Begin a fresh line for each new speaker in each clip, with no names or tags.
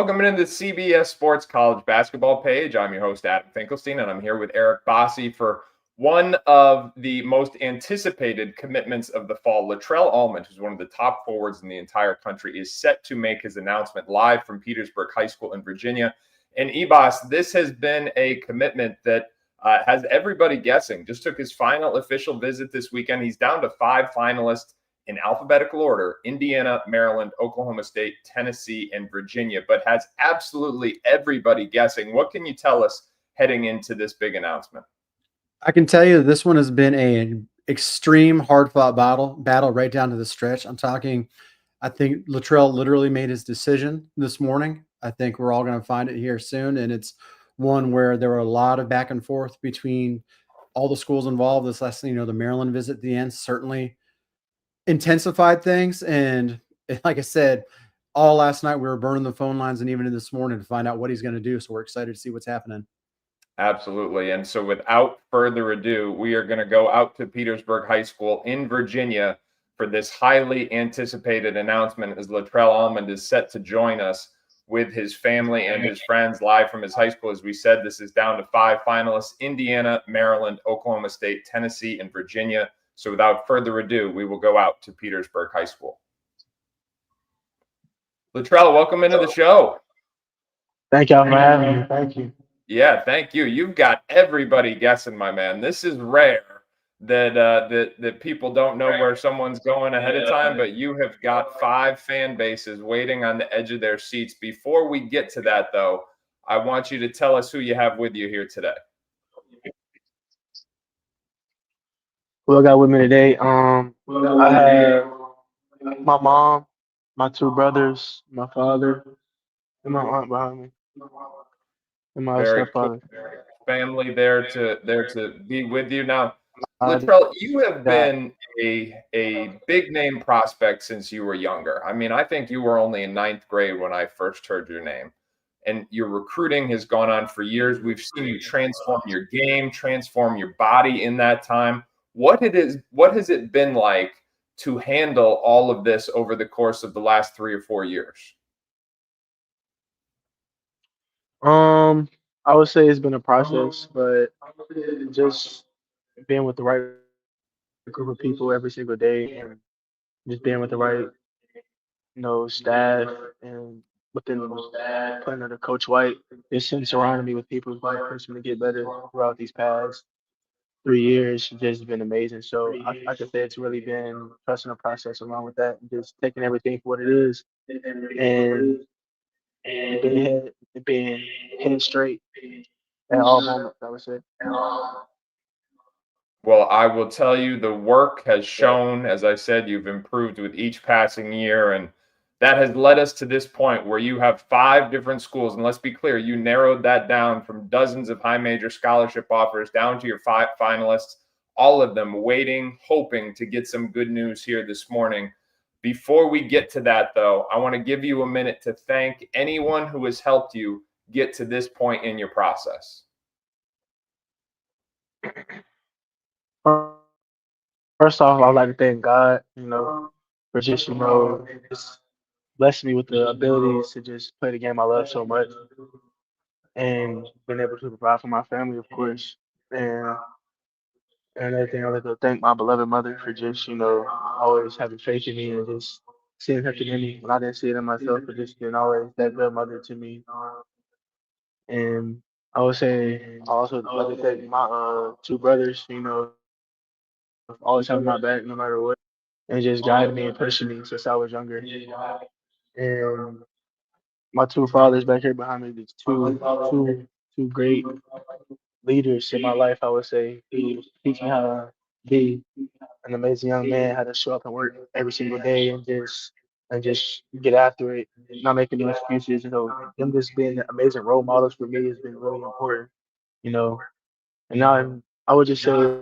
Welcome into the CBS Sports College Basketball page. I'm your host, Adam Finkelstein, and I'm here with Eric Bossi for one of the most anticipated commitments of the fall. Latrell Allmond, who's one of the top forwards in the entire country, is set to make his announcement live from Petersburg High School in Virginia. And Ebos, this has been a commitment that has everybody guessing. Just took his final official visit this weekend. He's down to 5 finalists in alphabetical order: Indiana, Maryland, Oklahoma State, Tennessee, and Virginia, but has absolutely everybody guessing. What can you tell us heading into this big announcement?
I can tell you this one has been an extreme hard-fought battle right down to the stretch. I think Latrell literally made his decision this morning. I think we're all going to find it here soon, and it's one where there were a lot of back and forth between all the schools involved. This last, the Maryland visit at the end certainly intensified things. And like I said, all last night we were burning the phone lines and even in this morning to find out what he's going to do. So we're excited to see what's happening.
Absolutely. And so without further ado, we are going to go out to Petersburg High School in Virginia for this highly anticipated announcement, as Latrell Allmond is set to join us with his family and his friends live from his high school. As we said, this is down to 5 finalists: Indiana, Maryland, Oklahoma State, Tennessee, and Virginia. So without further ado, we will go out to Petersburg High School. Latrell, welcome into the show.
Thank y'all for having me. Thank you.
Yeah, thank you. You've got everybody guessing, my man. This is rare that people don't know where someone's going ahead of time, but you have got 5 fan bases waiting on the edge of their seats. Before we get to that, though, I want you to tell us who you have with you here today.
Who I got with me today? I have my mom, my 2 brothers, my father, and my aunt behind me, and my
Very
stepfather.
cool. Family there to be with you. Now, Latrell, you have been a big name prospect since you were younger. I mean, I think you were only in 9th grade when I first heard your name. And your recruiting has gone on for years. We've seen you transform your game, transform your body in that time. What has it been like to handle all of this over the course of the last 3 or 4 years?
I would say it's been a process, but just being with the right group of people every single day, and just being with the right, staff, and within the plan of Coach White, just him surrounding me with people who's going to push me to get better throughout these past 3 years has just been amazing. So I could say it's really been trusting the process along with that, and just taking everything for what it is, and being head straight at all moments, I would say.
Well, I will tell you, the work has shown. As I said, you've improved with each passing year, and that has led us to this point where you have 5 different schools. And let's be clear, you narrowed that down from dozens of high major scholarship offers down to your 5 finalists, all of them waiting, hoping to get some good news here this morning. Before we get to that, though, I want to give you a minute to thank anyone who has helped you get to this point in your process.
First off, I'd like to thank God, for just, just blessing me with the abilities to just play the game I love so much, and being able to provide for my family, of course. And another thing, I'd like to thank my beloved mother for just, always having faith in me and just seeing something in me when I didn't see it in myself, but just being always that good mother to me. And I would say I also like to thank my 2 brothers, always having my back no matter what, and just guiding me and pushing me since I was younger. And my 2 fathers back here behind me, these two great leaders in my life, I would say, who teach me how to be an amazing young man, how to show up and work every single day, and just get after it, not making any excuses. Them just being amazing role models for me has been really important. You know, and now I would just say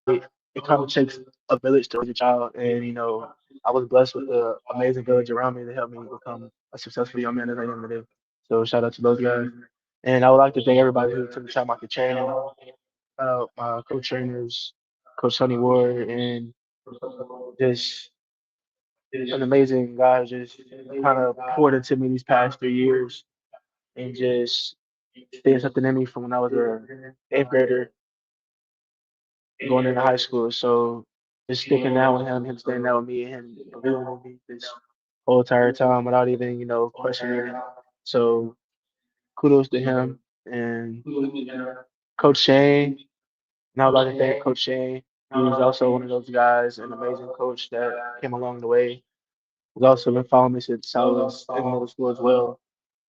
it kind of takes a village to raise a child, and I was blessed with an amazing village around me to help me become a successful young man that I am today. So shout out to those guys, and I would like to thank everybody who took the time out to train. Shout out my co-trainers, Coach Sonny Ward, and just an amazing guy who just kind of poured into me these past 3 years and just did something in me from when I was a eighth grader going into high school. So just sticking down with him staying down with me, and him believing in me this whole entire time without even, questioning it. So kudos to him and Coach Shane. And I would like to thank Coach Shane. He was also one of those guys, an amazing coach that came along the way. He's also been following me since I was in middle school as well.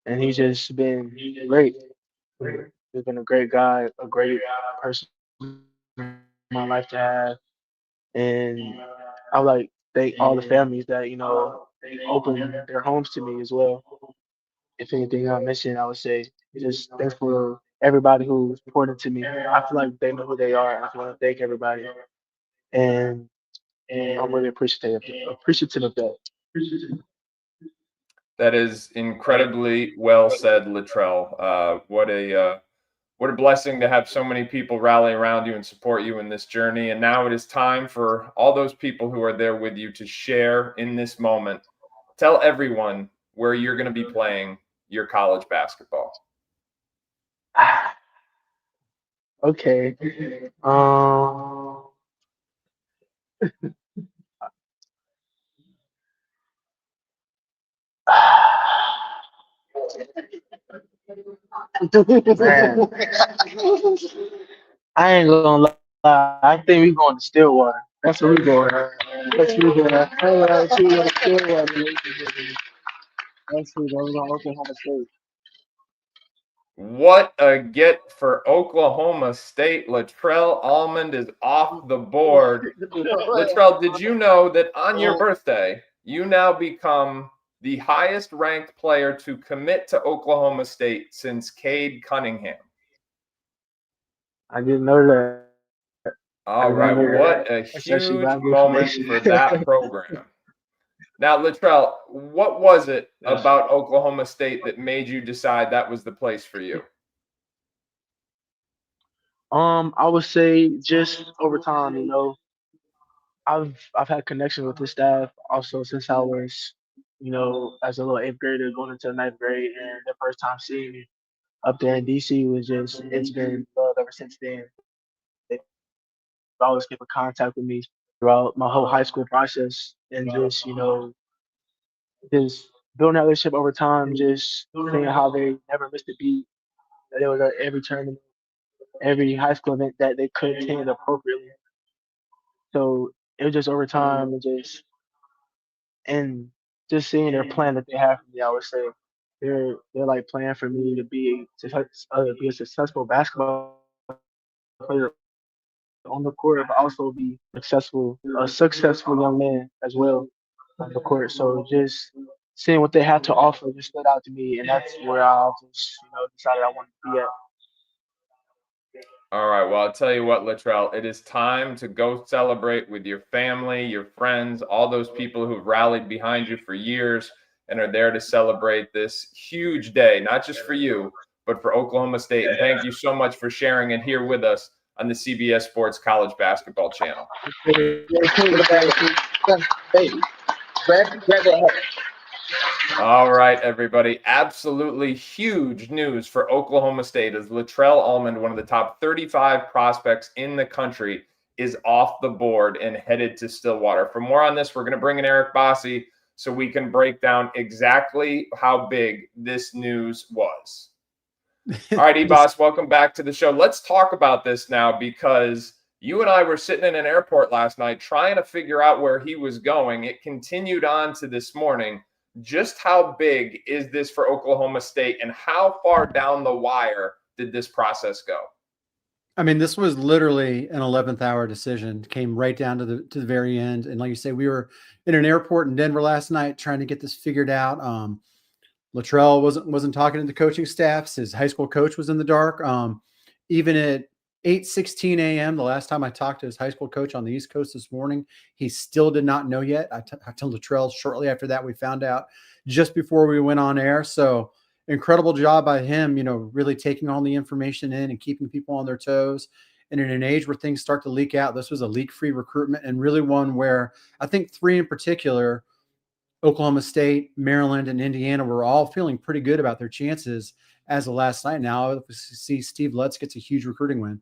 And he's just been great. He's been a great guy, a great person in my life to have. And I would like to thank all the families that, opened their homes to me as well. If anything I mentioned, I would say just thanks for everybody who's poured into me. I feel like they know who they are. And I want to thank everybody. And I'm really appreciative of that.
That is incredibly well said, Latrell. What a blessing to have so many people rally around you and support you in this journey. And now it is time for all those people who are there with you to share in this moment. Tell everyone where you're going to be playing your college basketball.
Okay. Man, I ain't gonna lie. I think we going to Stillwater. That's where we going. That's where we going. I ain't gonna lie to you, we going to Stillwater. That's where we going. We're going to Oklahoma State.
What a get for Oklahoma State. Latrell Allmond is off the board. Latrell, did you know that on your birthday, you now become the highest ranked player to commit to Oklahoma State since Cade Cunningham?
I didn't know that.
All right. What a huge moment for that program. Now, Latrell, what was it about Oklahoma State that made you decide that was the place for you?
I would say just over time, I've had connections with the staff also since I was, as a little eighth grader going into the ninth grade, and the first time seeing me up there in DC was just it's been love ever since then. They've always kept in contact with me throughout my whole high school process, and just building that relationship over time, just seeing how they never missed a beat. That they was at every tournament, every high school event that they could attend appropriately. So it was just over time and just seeing their plan that they have for me, I would say they're like planning for me to be a successful basketball player on the court, but also be a successful young man as well on the court. So just seeing what they have to offer just stood out to me, and that's where I just decided I wanted to be at.
All right. Well, I'll tell you what, Latrell, it is time to go celebrate with your family, your friends, all those people who've rallied behind you for years and are there to celebrate this huge day, not just for you, but for Oklahoma State. And thank you so much for sharing it here with us on the CBS Sports College Basketball Channel. All right, everybody. Absolutely huge news for Oklahoma State as Latrell Allmond, one of the top 35 prospects in the country, is off the board and headed to Stillwater. For more on this, we're going to bring in Eric Bossi so we can break down exactly how big this news was. All right, E-Boss, welcome back to the show. Let's talk about this now because you and I were sitting in an airport last night trying to figure out where he was going. It continued on to this morning. Just how big is this for Oklahoma State, and how far down the wire did this process go?
I mean, this was literally an 11th hour decision. Came right down to the very end. And like you say, we were in an airport in Denver last night trying to get this figured out. Latrell wasn't talking to the coaching staffs. His high school coach was in the dark. Even at 8:16 a.m., the last time I talked to his high school coach on the East Coast this morning, he still did not know yet. I told Latrell shortly after that. We found out just before we went on air. So incredible job by him, really taking all the information in and keeping people on their toes. And in an age where things start to leak out, this was a leak-free recruitment, and really one where I think three in particular Oklahoma State, Maryland, and Indiana were all feeling pretty good about their chances as of last night. Now, we see Steve Lutz gets a huge recruiting win.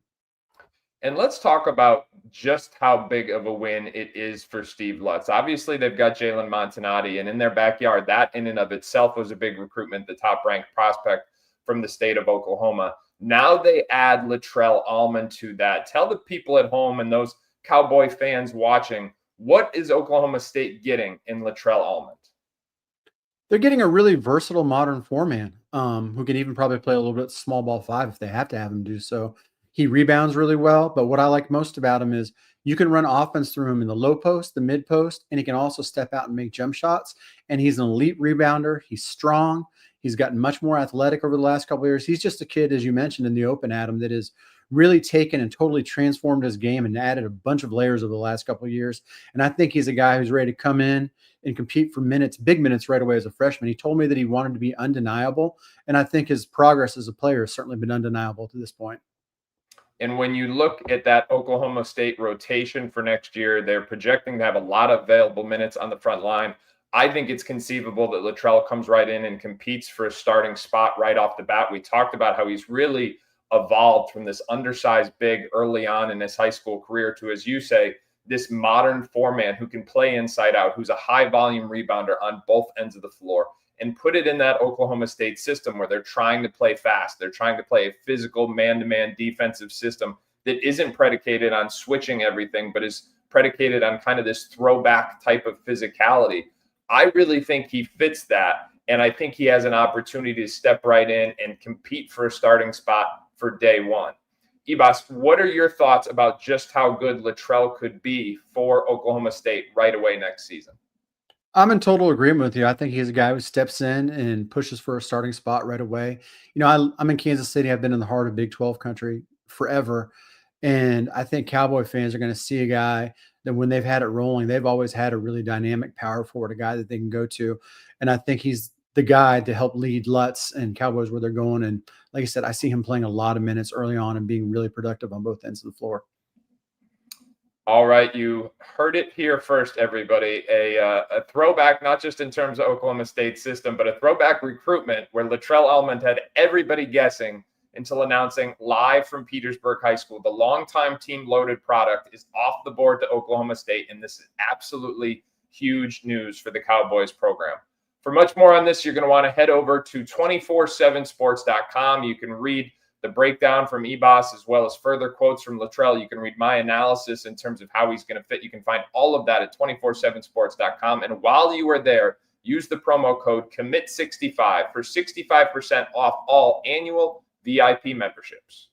And let's talk about just how big of a win it is for Steve Lutz. Obviously, they've got Jalen Montanati, and in their backyard, that in and of itself was a big recruitment, the top-ranked prospect from the state of Oklahoma. Now they add Latrell Allmond to that. Tell the people at home and those Cowboy fans watching, what is Oklahoma State getting in Latrell Allmond?
They're getting a really versatile modern four-man who can even probably play a little bit small ball five if they have to have him do so. He rebounds really well, but what I like most about him is you can run offense through him in the low post, the mid post, and he can also step out and make jump shots. And he's an elite rebounder. He's strong. He's gotten much more athletic over the last couple of years. He's just a kid, as you mentioned in the open, Adam, that has really taken and totally transformed his game and added a bunch of layers over the last couple of years. And I think he's a guy who's ready to come in and compete for minutes, big minutes right away as a freshman. He told me that he wanted to be undeniable, and I think his progress as a player has certainly been undeniable to this point.
And when you look at that Oklahoma State rotation for next year, they're projecting to have a lot of available minutes on the front line. I think it's conceivable that Latrell comes right in and competes for a starting spot right off the bat. We talked about how he's really evolved from this undersized big early on in his high school career to, as you say, this modern four-man who can play inside out, who's a high-volume rebounder on both ends of the floor, and put it in that Oklahoma State system where they're trying to play fast. They're trying to play a physical man-to-man defensive system that isn't predicated on switching everything, but is predicated on kind of this throwback type of physicality. I really think he fits that, and I think he has an opportunity to step right in and compete for a starting spot for day one. Ibas, what are your thoughts about just how good Latrell could be for Oklahoma State right away next season?
I'm in total agreement with you. I think he's a guy who steps in and pushes for a starting spot right away. You know, I'm in Kansas City. I've been in the heart of Big 12 country forever. And I think Cowboy fans are going to see a guy that when they've had it rolling, they've always had a really dynamic power forward, a guy that they can go to. And I think he's the guy to help lead Lutz and Cowboys where they're going. And like I said, I see him playing a lot of minutes early on and being really productive on both ends of the floor.
All right, you heard it here first, everybody. A throwback, not just in terms of Oklahoma State system, but a throwback recruitment where Latrell Allmond had everybody guessing until announcing live from Petersburg High School. The longtime team loaded product is off the board to Oklahoma State, and this is absolutely huge news for the Cowboys program. For much more on this, you're going to want to head over to 247sports.com. You can read the breakdown from Ibas as well as further quotes from Latrell. You can read my analysis in terms of how he's going to fit. You can find all of that at 247sports.com. And while you are there, use the promo code COMMIT65 for 65% off all annual VIP memberships.